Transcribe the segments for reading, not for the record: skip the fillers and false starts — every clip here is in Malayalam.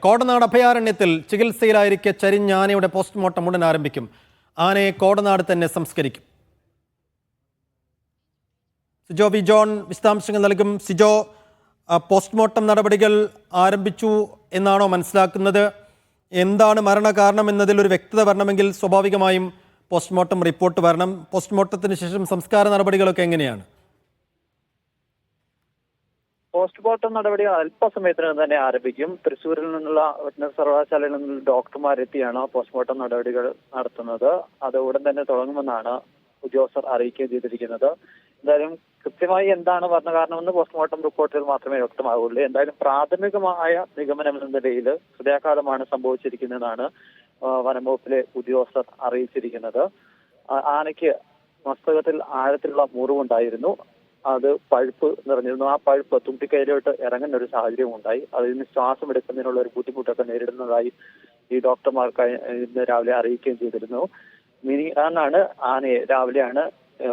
കോടനാട് അഭയാരണ്യത്തിൽ ചികിത്സയിലായിരിക്കെ ചരിഞ്ഞ ആനയുടെ പോസ്റ്റ്മോർട്ടം ഉടൻ ആരംഭിക്കും. ആനയെ കോടനാട് തന്നെ സംസ്കരിക്കും. സിജോ വി ജോൺ വിശദാംശങ്ങൾ നൽകും. സിജോ, പോസ്റ്റ്മോർട്ടം നടപടികൾ ആരംഭിച്ചു എന്നാണോ മനസ്സിലാക്കുന്നത്? എന്താണ് മരണകാരണം എന്നതിൽ ഒരു വ്യക്തത വരണമെങ്കിൽ സ്വാഭാവികമായും പോസ്റ്റ്മോർട്ടം റിപ്പോർട്ട് വരണം. പോസ്റ്റ്മോർട്ടത്തിന് ശേഷം സംസ്കാര നടപടികളൊക്കെ എങ്ങനെയാണ്? പോസ്റ്റ്മോർട്ടം നടപടികൾ അല്പസമയത്തിനകം തന്നെ ആരംഭിക്കും. തൃശ്ശൂരിൽ നിന്നുള്ള വെറ്റിനറി സർവകലാശാലയിൽ നിന്നുള്ള ഡോക്ടർമാരെത്തിയാണ് പോസ്റ്റ്മോർട്ടം നടപടികൾ നടത്തുന്നത്. അത് ഉടൻ തന്നെ തുടങ്ങുമെന്നാണ് ഉദ്യോഗസ്ഥർ അറിയിക്കുകയും ചെയ്തിരിക്കുന്നത്. എന്തായാലും കൃത്യമായി എന്താണ് മരണകാരണമെന്ന് പോസ്റ്റ്മോർട്ടം റിപ്പോർട്ടിൽ മാത്രമേ വ്യക്തമാകുള്ളൂ. എന്തായാലും പ്രാഥമികമായ നിഗമനം എന്ന നിലയിൽ ഹൃദയാഘാതമാണ് സംഭവിച്ചിരിക്കുന്നതെന്നാണ് വനംവകുപ്പിലെ ഉദ്യോഗസ്ഥർ അറിയിച്ചിരിക്കുന്നത്. ആനയ്ക്ക് മസ്തകത്തിൽ ആഴത്തിലുള്ള മുറിവുണ്ടായിരുന്നു. അത് പഴുപ്പ് നിറഞ്ഞിരുന്നു. ആ പഴുപ്പ് തുമ്പിക്കൈയിലോട്ട് ഇറങ്ങുന്ന ഒരു സാഹചര്യം ഉണ്ടായി. അതിൽ നിന്ന് ശ്വാസം എടുക്കുന്നതിനുള്ള ഒരു ബുദ്ധിമുട്ടൊക്കെ നേരിടുന്നതായി ഈ ഡോക്ടർമാർക്ക് ഇന്ന് രാവിലെ അറിയിക്കുകയും ചെയ്തിരുന്നു. മിനിയാന്നാണ് ആനയെ രാവിലെയാണ്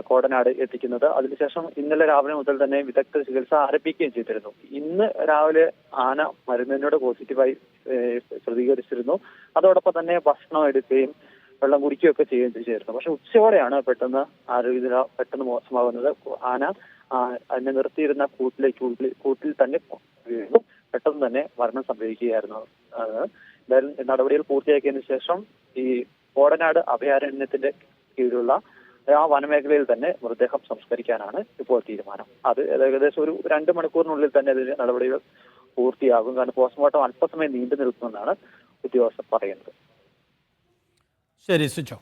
കോടനാട് എത്തിക്കുന്നത്. അതിനുശേഷം ഇന്നലെ രാവിലെ മുതൽ തന്നെ വിദഗ്ധ ചികിത്സ ആരംഭിക്കുകയും ചെയ്തിരുന്നു. ഇന്ന് രാവിലെ ആന മരുന്നിനോട് പോസിറ്റീവായി പ്രതികരിച്ചിരുന്നു. അതോടൊപ്പം തന്നെ ഭക്ഷണം എടുക്കുകയും വെള്ളം കുടിക്കുകയൊക്കെ ചെയ്യുകയും ചെയ്തിരുന്നു. പക്ഷെ ഉച്ചയോടെയാണ് പെട്ടെന്ന് ആരോഗ്യനില പെട്ടെന്ന് മോശമാകുന്നത്. ആന അതിനെ നിർത്തിയിരുന്ന കൂട്ടിൽ തന്നെ വീണു. പെട്ടെന്ന് തന്നെ മരണം സംഭവിക്കുകയായിരുന്നു. എന്തായാലും നടപടികൾ പൂർത്തിയാക്കിയതിനു ശേഷം ഈ കോടനാട് അഭയാരണ്യത്തിന്റെ കീഴിലുള്ള ആ വനമേഖലയിൽ തന്നെ മൃതദേഹം സംസ്കരിക്കാനാണ് ഇപ്പോൾ തീരുമാനം. അത് ഏകദേശം ഒരു 2 മണിക്കൂറിനുള്ളിൽ തന്നെ അതിന്റെ നടപടികൾ പൂർത്തിയാകും. കാരണം പോസ്റ്റ്മോർട്ടം അല്പസമയം നീണ്ടു നിൽക്കുമെന്നാണ് ഉദ്യോഗസ്ഥർ പറയുന്നത്. ശരി, സുജോ.